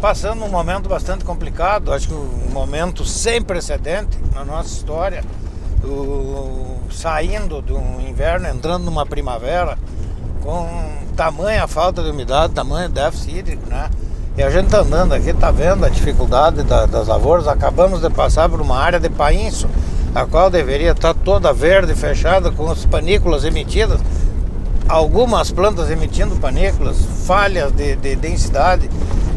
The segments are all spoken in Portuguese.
passando um momento bastante complicado, acho que um momento sem precedente na nossa história, saindo de um inverno, entrando numa primavera, com tamanha falta de umidade, tamanho déficit hídrico, né? E a gente tá andando aqui, tá vendo a dificuldade das lavouras. Acabamos de passar por uma área de painço, a qual deveria estar toda verde, fechada, com as panículas emitidas. Algumas plantas emitindo panículas, falhas de densidade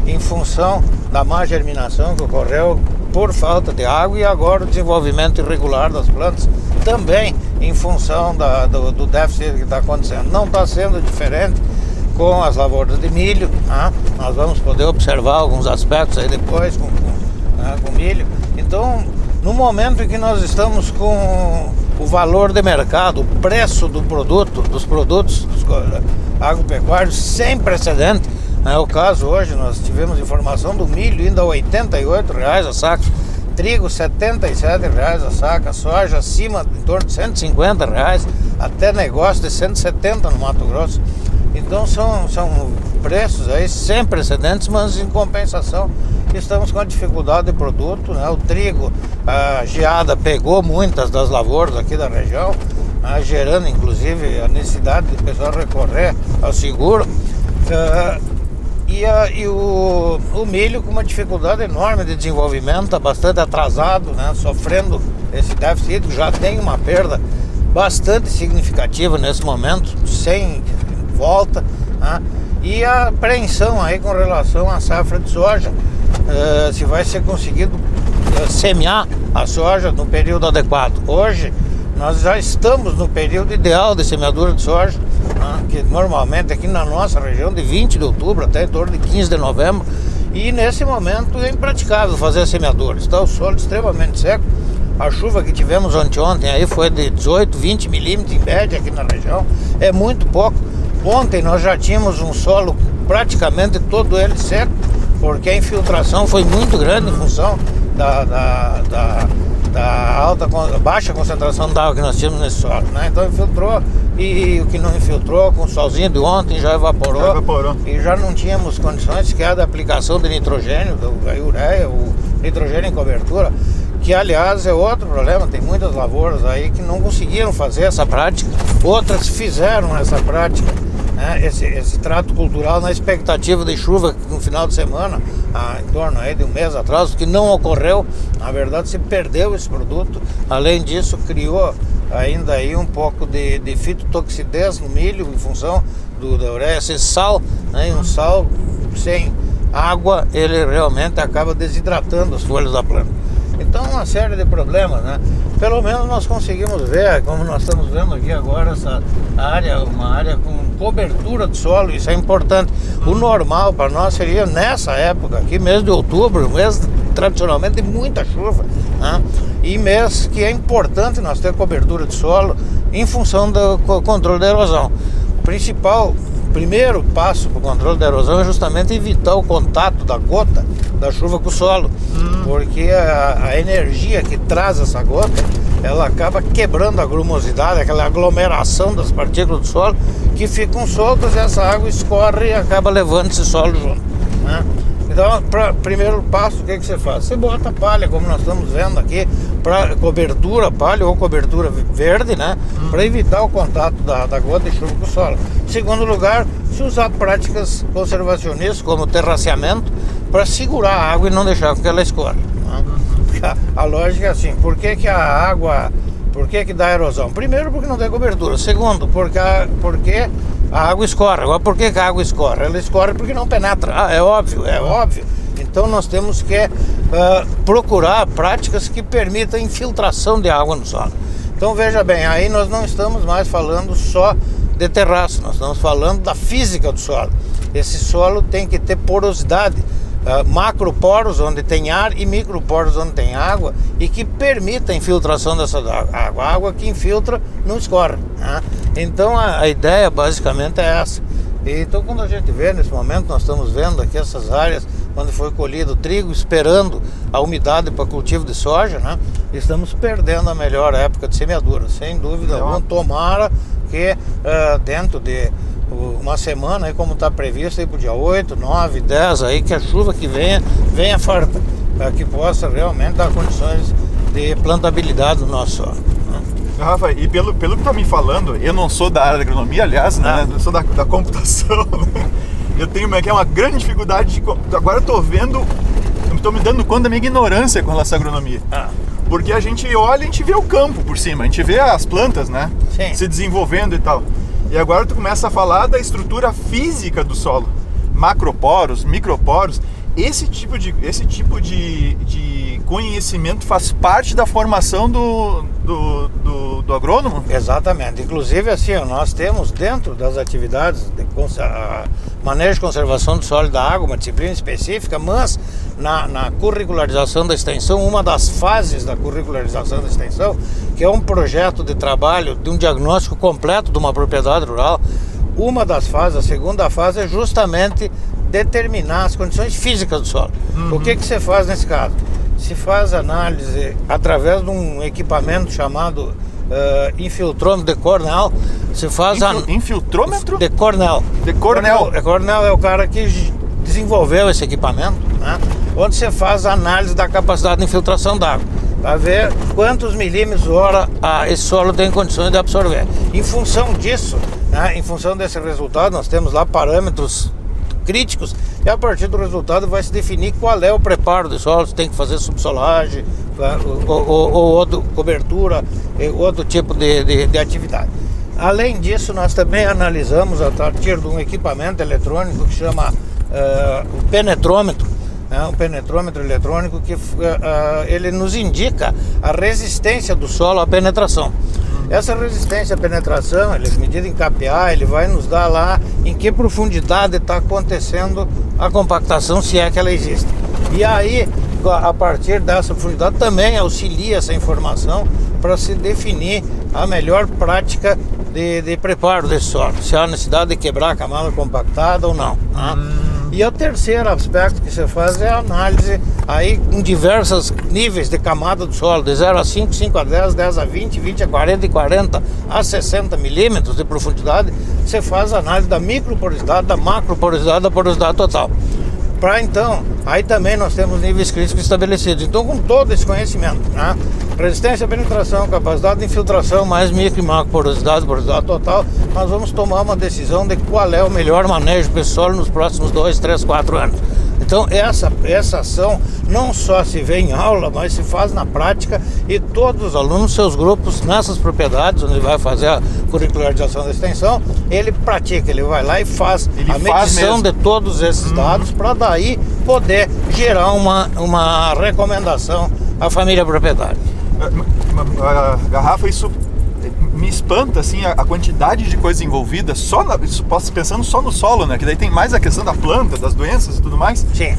em função da má germinação que ocorreu por falta de água, e agora o desenvolvimento irregular das plantas também em função do déficit que está acontecendo. Não está sendo diferente com as lavouras de milho, né? Nós vamos poder observar alguns aspectos aí depois com milho. Então, no momento em que nós estamos com o valor de mercado, o preço dos produtos agropecuários sem precedente, é o caso hoje. Nós tivemos informação do milho indo a R$ 88,00 a saca, trigo R$ 77,00 a saca, soja acima, em torno de R$ 150,00, até negócio de 170 no Mato Grosso. Então são preços aí sem precedentes, mas em compensação estamos com a dificuldade de produto, né? O trigo, a geada pegou muitas das lavouras aqui da região, né? Gerando inclusive a necessidade de o pessoal recorrer ao seguro. E o milho com uma dificuldade enorme de desenvolvimento, está bastante atrasado, né? Sofrendo esse déficit, já tem uma perda bastante significativa nesse momento, sem volta, né? E a apreensão aí com relação à safra de soja, se vai ser conseguido semear a soja no período adequado. Hoje nós já estamos no período ideal de semeadura de soja, que normalmente aqui na nossa região de 20 de outubro até em torno de 15 de novembro, e nesse momento é impraticável fazer a semeadura. Está o solo extremamente seco. A chuva que tivemos ontem aí foi de 18, 20 milímetros em média aqui na região, é muito pouco. Ontem nós já tínhamos um solo praticamente todo ele seco, porque a infiltração foi muito grande em função da baixa concentração de água que nós tínhamos nesse solo, né? Então infiltrou, e o que não infiltrou, com o solzinho de ontem já evaporou. E já não tínhamos condições sequer da aplicação de nitrogênio, da ureia, o nitrogênio em cobertura, que aliás é outro problema. Tem muitas lavouras aí que não conseguiram fazer essa prática, outras fizeram essa prática, né? Esse trato cultural na expectativa de chuva no final de semana, em torno aí de um mês atrás, que não ocorreu. Na verdade se perdeu esse produto. Além disso, criou ainda aí um pouco de fitotoxidez no milho em função da ureia, esse sal, né? Um sal sem água, ele realmente acaba desidratando as folhas da planta. Então uma série de problemas, né? Pelo menos nós conseguimos ver, como nós estamos vendo aqui agora, essa área, uma área com cobertura de solo. Isso é importante. O normal para nós seria nessa época aqui, mês de outubro, mês tradicionalmente de muita chuva, né? E mês que é importante nós ter cobertura de solo em função do controle da erosão. O primeiro passo para o controle da erosão é justamente evitar o contato da gota da chuva com o solo, porque a energia que traz essa gota, ela acaba quebrando a grumosidade, aquela aglomeração das partículas do solo que ficam soltas, e essa água escorre e acaba levando esse solo junto, né? Então, primeiro passo, o que você faz? Você bota palha, como nós estamos vendo aqui, para cobertura, palha ou cobertura verde, né? Para evitar o contato da gota de chuva com o solo. Segundo lugar, se usar práticas conservacionistas, como terraceamento, para segurar a água e não deixar que ela escorra, né? A lógica é assim: por que dá erosão? Primeiro, porque não tem cobertura. Segundo, porque a água escorre. Agora, por que a água escorre? Ela escorre porque não penetra. É óbvio. Então nós temos que procurar práticas que permitam infiltração de água no solo. Então veja bem, aí nós não estamos mais falando só de terraço, nós estamos falando da física do solo. Esse solo tem que ter porosidade, macroporos onde tem ar e microporos onde tem água, e que permita a infiltração dessa água. A água que infiltra não escorre, né? Então a ideia basicamente é essa. Então quando a gente vê nesse momento, nós estamos vendo aqui essas áreas onde foi colhido o trigo, esperando a umidade para cultivo de soja, né? Estamos perdendo a melhor época de semeadura, sem dúvida alguma. Tomara que dentro de uma semana, aí, como está previsto, aí para o dia 8, 9, 10, aí, que a chuva que venha farta, para que possa realmente dar condições de plantabilidade do nosso solo. Rafa, e pelo que tá me falando, eu não sou da área da agronomia, aliás, né? Eu sou da computação, né? Eu tenho uma grande dificuldade agora eu tô me dando conta da minha ignorância com relação à agronomia. Porque a gente olha e a gente vê o campo por cima, a gente vê as plantas, né? Sim. Se desenvolvendo e tal. E agora tu começa a falar da estrutura física do solo. Macroporos, microporos. Esse tipo de conhecimento faz parte da formação do agrônomo? Exatamente. Inclusive, assim, nós temos dentro das atividades de manejo de conservação do solo e da água, uma disciplina específica, mas na curricularização da extensão, uma das fases da curricularização da extensão, que é um projeto de trabalho de um diagnóstico completo de uma propriedade rural, uma das fases, a segunda fase, é justamente determinar as condições físicas do solo. O que você faz nesse caso? Se faz análise através de um equipamento chamado infiltrômetro de Cornell. Se faz infiltrômetro? De Cornell. De Cornell. Cornell é o cara que desenvolveu esse equipamento, né? Onde você faz a análise da capacidade de infiltração d'água, para ver quantos milímetros hora esse solo tem condições de absorver. Em função disso, né, em função desse resultado, nós temos lá parâmetros críticos, e a partir do resultado vai se definir qual é o preparo do solo, se tem que fazer subsolagem ou outra cobertura, outro tipo de atividade. Além disso, nós também analisamos a partir de um equipamento eletrônico que chama o penetrômetro, um penetrômetro eletrônico que ele nos indica a resistência do solo à penetração. Essa resistência à penetração, ele é medida em kPa, ele vai nos dar lá em que profundidade está acontecendo a compactação, se é que ela existe. E aí, a partir dessa profundidade, também auxilia essa informação para se definir a melhor prática de preparo desse solo, se há necessidade de quebrar a camada compactada ou não. E o terceiro aspecto que você faz é a análise aí em diversos níveis de camada do solo, de 0 a 5, 5 a 10, 10 a 20, 20 a 40 e 40 a 60 milímetros de profundidade. Você faz a análise da microporosidade, da macroporosidade, da porosidade total. Então, aí também nós temos níveis críticos estabelecidos. Então, com todo esse conhecimento, né, resistência à penetração, capacidade de infiltração, mais micro e macro porosidade total, nós vamos tomar uma decisão de qual é o melhor manejo para esse solo nos próximos 2, 3, 4 anos. Então, essa ação não só se vê em aula, mas se faz na prática, e todos os alunos, seus grupos, nessas propriedades onde ele vai fazer a curricularização da extensão, ele pratica, ele vai lá e faz a medição de todos esses dados para daí poder gerar uma recomendação à família proprietária. Rafa, isso me espanta, assim, a quantidade de coisas envolvidas, pensando só no solo, né? Que daí tem mais a questão da planta, das doenças e tudo mais. Sim.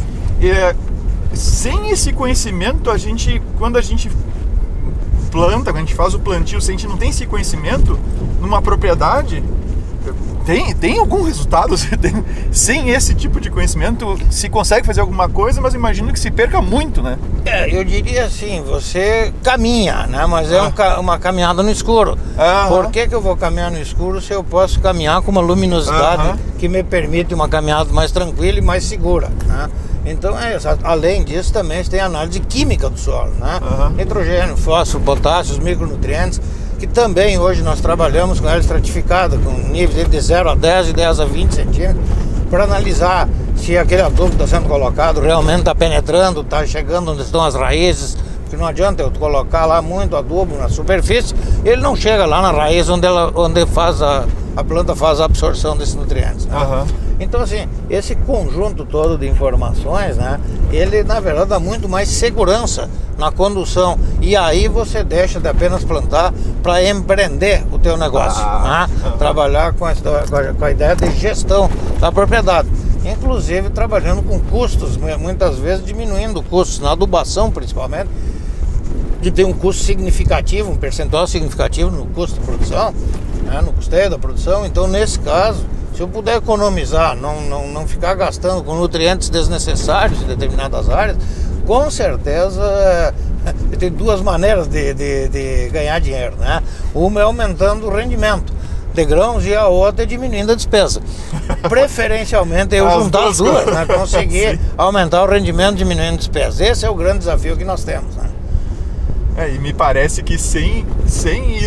Sem esse conhecimento, quando a gente planta, quando a gente faz o plantio, se a gente não tem esse conhecimento numa propriedade, tem algum resultado? Sem esse tipo de conhecimento, se consegue fazer alguma coisa, mas imagino que se perca muito, né? Eu diria assim, você caminha, né? Mas é uma caminhada no escuro. Por que eu vou caminhar no escuro se eu posso caminhar com uma luminosidade que me permite uma caminhada mais tranquila e mais segura, né? Então, além disso, também tem a análise química do solo, né? Nitrogênio, fósforo, potássio, os micronutrientes, que também hoje nós trabalhamos com ela estratificada, com níveis de 0 a 10 e 10 a 20 centímetros, para analisar se aquele adubo que está sendo colocado realmente está penetrando, está chegando onde estão as raízes, porque não adianta eu colocar lá muito adubo na superfície, ele não chega lá na raiz onde a planta faz a absorção desses nutrientes, né? Então, assim, esse conjunto todo de informações, né, ele na verdade dá muito mais segurança na condução, e aí você deixa de apenas plantar para empreender o teu negócio, né? Trabalhar com a ideia de gestão da propriedade, inclusive trabalhando com custos, muitas vezes diminuindo custos na adubação, principalmente, que tem um custo significativo, um percentual significativo no custo de produção, né, no custeio da produção. Então, nesse caso, se eu puder economizar, não ficar gastando com nutrientes desnecessários em determinadas áreas, com certeza tem duas maneiras de ganhar dinheiro, né? Uma é aumentando o rendimento, de grãos e a outra diminuindo a despesa. Preferencialmente eu juntar as duas, né? Conseguir aumentar o rendimento diminuindo a despesa. Esse é o grande desafio que nós temos, né? E me parece que sem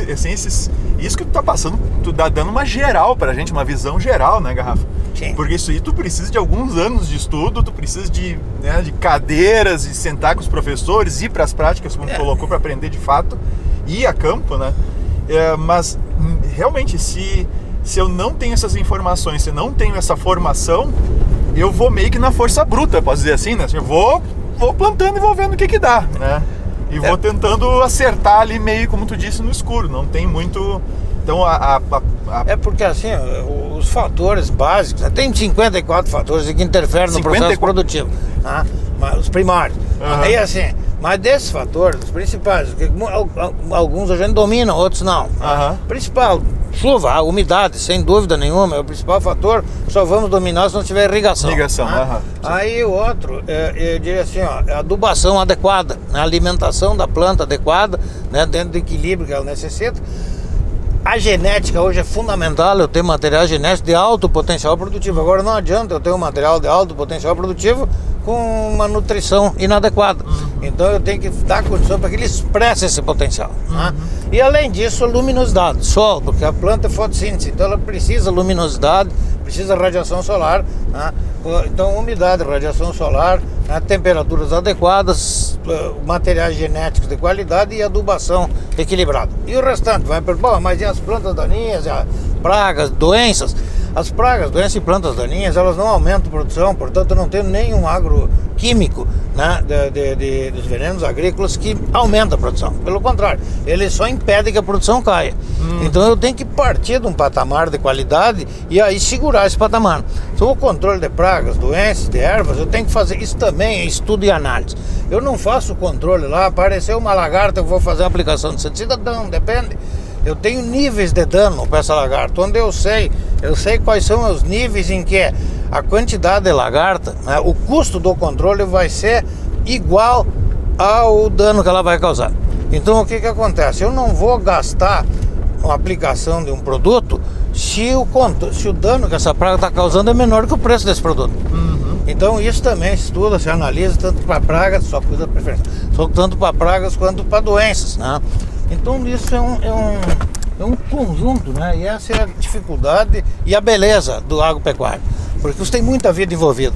esses... Isso que tu tá passando, tu tá dando uma geral pra gente, uma visão geral, né, Garrafa? Sim. Porque isso aí tu precisa de alguns anos de estudo, tu precisa de cadeiras e sentar com os professores, ir pras práticas, como tu colocou, pra aprender de fato, ir a campo, né? Mas, realmente, se eu não tenho essas informações, se eu não tenho essa formação, eu vou meio que na força bruta, posso dizer assim, né? Eu vou plantando e vou vendo o que dá, né? E vou tentando acertar ali meio, como tu disse, no escuro. Não tem muito... Então, É porque, assim, os fatores básicos... Tem 54 fatores que interferem no processo produtivo, né? Os primários. Aí, assim... Mas desses fatores, os principais, alguns a gente domina, outros não. Principal, chuva, a umidade, sem dúvida nenhuma, é o principal fator. Só vamos dominar se não tiver irrigação. Aí o outro, eu diria assim, a adubação adequada, a alimentação da planta adequada, né, dentro do equilíbrio que ela necessita. A genética hoje é fundamental, eu tenho material genético de alto potencial produtivo. Agora não adianta eu ter um material de alto potencial produtivo com uma nutrição inadequada. Então eu tenho que dar condição para que ele expresse esse potencial, né? E além disso, a luminosidade, sol, porque a planta é fotossíntese, então ela precisa luminosidade, precisa radiação solar, né? Então umidade, radiação solar, né? Temperaturas adequadas, materiais genéticos de qualidade e adubação equilibrada. E o restante vai para, bom, mas e as plantas daninhas, as pragas, doenças? As pragas, doenças e plantas daninhas, elas não aumentam a produção, portanto não tem nenhum agroquímico, né, dos venenos agrícolas que aumenta a produção. Pelo contrário, ele só impede que a produção caia. Então eu tenho que partir de um patamar de qualidade e aí segurar esse patamar. Então o controle de pragas, doenças, de ervas, eu tenho que fazer isso também, estudo e análise. Eu não faço o controle lá, apareceu uma lagarta, eu vou fazer a aplicação de inseticida, não, depende. Eu tenho níveis de dano para essa lagarta, onde eu sei quais são os níveis em que a quantidade de lagarta, né, o custo do controle vai ser igual ao dano que ela vai causar. Então o que acontece? Eu não vou gastar uma aplicação de um produto se o dano que essa praga está causando é menor que o preço desse produto. Então isso também se estuda, se analisa tanto para pragas, só cuida da preferência, tanto para pragas quanto para doenças, né? Então isso é um conjunto, né? E essa é a dificuldade e a beleza do agropecuário, porque você tem muita vida envolvida.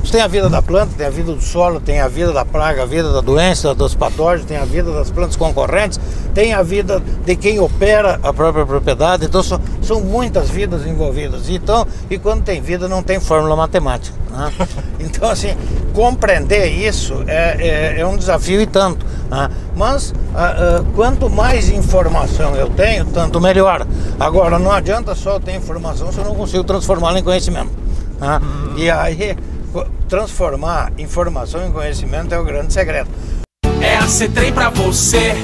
Você tem a vida da planta, tem a vida do solo, tem a vida da praga, a vida da doença, dos patógenos, tem a vida das plantas concorrentes, tem a vida de quem opera a própria propriedade. Então são muitas vidas envolvidas. Então, e quando tem vida não tem fórmula matemática, né? Então, assim, compreender isso é um desafio e tanto, né? Mas quanto mais informação eu tenho, tanto melhor. Agora, não adianta só ter informação se eu não consigo transformá-la em conhecimento, né? E aí, transformar informação em conhecimento é o grande segredo. É a C-Trem pra você.